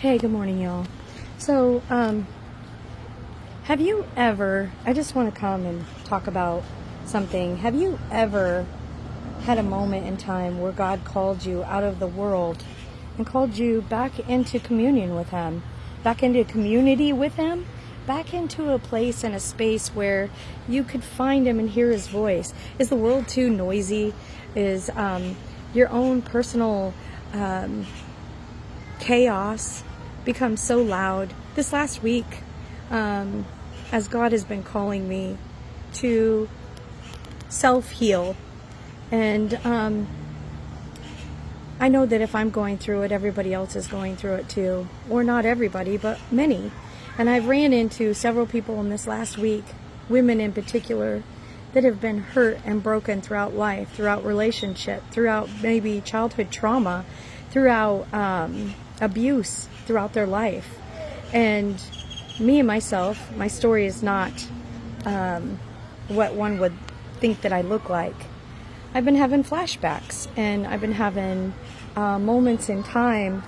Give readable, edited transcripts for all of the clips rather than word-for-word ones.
Hey, good morning, y'all. So, have you ever, I just want to come and talk about something. Have you ever had a moment in time where God called you out of the world and called you back into communion with Him, back into community with Him, back into a place and a space where you could find Him and hear His voice? Is the world too noisy? Is your own personal chaos becomes so loud? This last week, as God has been calling me to self-heal, and I know that if I'm going through it, everybody else is going through it too. Or not everybody, but many. And I've ran into several people in this last week, women in particular, that have been hurt and broken throughout life, throughout relationship, throughout maybe childhood trauma, throughout abuse throughout their life. And me and myself, my story is not what one would think that I look like. I've been having flashbacks, and I've been having moments in time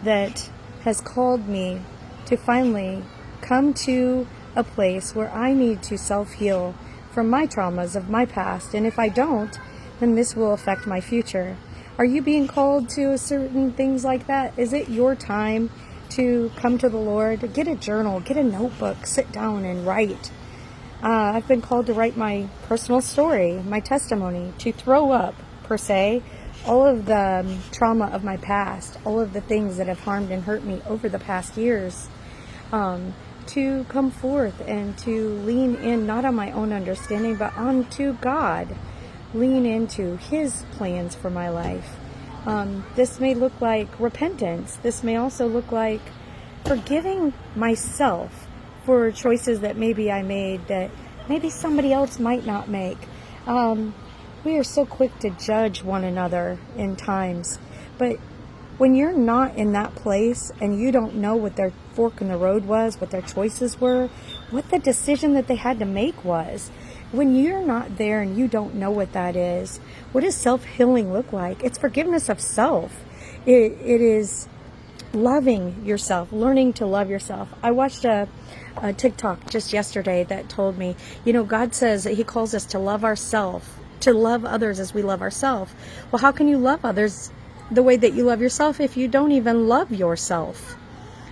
that has called me to finally come to a place where I need to self-heal from my traumas of my past. And if I don't, then this will affect my future. Are you being called to certain things like that? Is it your time to come to the Lord? Get a journal, get a notebook, sit down and write. I've been called to write my personal story, my testimony, to throw up, per se, all of the trauma of my past, all of the things that have harmed and hurt me over the past years, to come forth and to lean in, not on my own understanding, but onto God. Lean into His plans for my life. This may look like repentance. This may also look like forgiving myself for choices that maybe I made that maybe somebody else might not make. We are so quick to judge one another in times, but when you're not in that place and you don't know what their fork in the road was, what their choices were, what the decision that they had to make was, when you're not there and you don't know what that is, what does self-healing look like? It's forgiveness of self. It is loving yourself, learning to love yourself. I watched a TikTok just yesterday that told me, God says that He calls us to love ourselves, to love others as we love ourselves. Well, how can you love others the way that you love yourself if you don't even love yourself?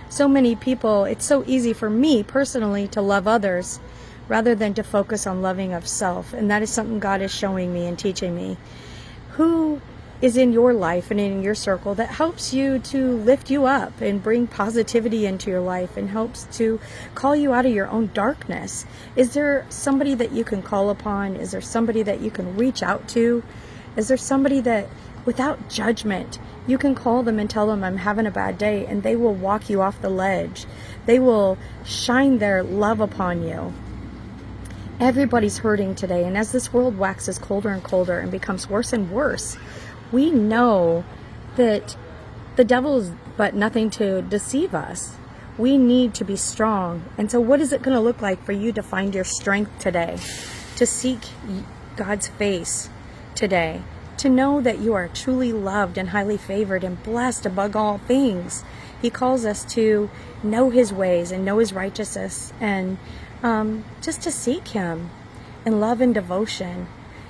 So many people, it's so easy for me personally to love others rather than to focus on loving of self. And that is something God is showing me and teaching me. Who is in your life and in your circle that helps you to lift you up and bring positivity into your life and helps to call you out of your own darkness? Is there somebody that you can call upon? Is there somebody that you can reach out to? Is there somebody that, without judgment, you can call them and tell them, I'm having a bad day, and they will walk you off the ledge. They will shine their love upon you. Everybody's hurting today, and as this world waxes colder and colder and becomes worse and worse, we know that the devil is but nothing to deceive us. We need to be strong. And so what is it going to look like for you to find your strength today, to seek God's face today, to know that you are truly loved and highly favored and blessed above all things? He calls us to know His ways and know His righteousness, and just to seek Him in love and devotion.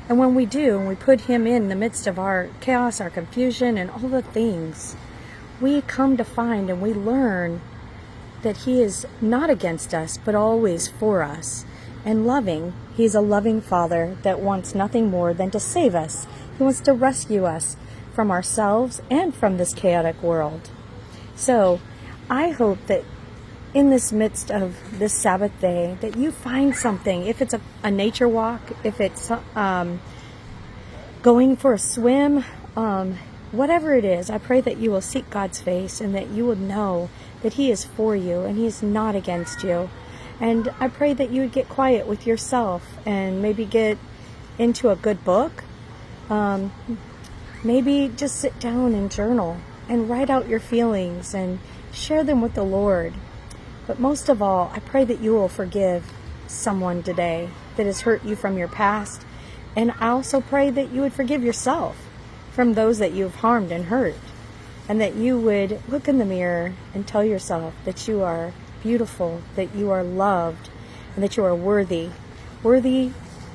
And when we do, and we put Him in the midst of our chaos, our confusion, and all the things, we come to find and we learn that He is not against us, but always for us. And loving, He's a loving Father that wants nothing more than to save us. He wants to rescue us from ourselves and from this chaotic world. So, I hope that in this midst of this Sabbath day, that you find something. If it's a nature walk, if it's going for a swim, whatever it is, I pray that you will seek God's face and that you will know that He is for you and He is not against you. And I pray that you would get quiet with yourself and maybe get into a good book. Maybe just sit down and journal and write out your feelings and share them with the Lord. But most of all, I pray that you will forgive someone today that has hurt you from your past. And I also pray that you would forgive yourself from those that you've harmed and hurt. and that you would look in the mirror and tell yourself that you are beautiful, that you are loved, and that you are worthy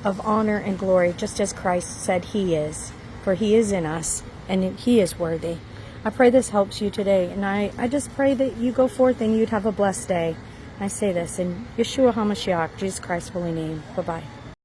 of honor and glory, just as Christ said he is, for he is in us, and he is worthy. I pray this helps you today, and I just pray that you go forth and you'd have a blessed day. I say this in Yeshua HaMashiach, Jesus Christ's holy name. Bye-bye.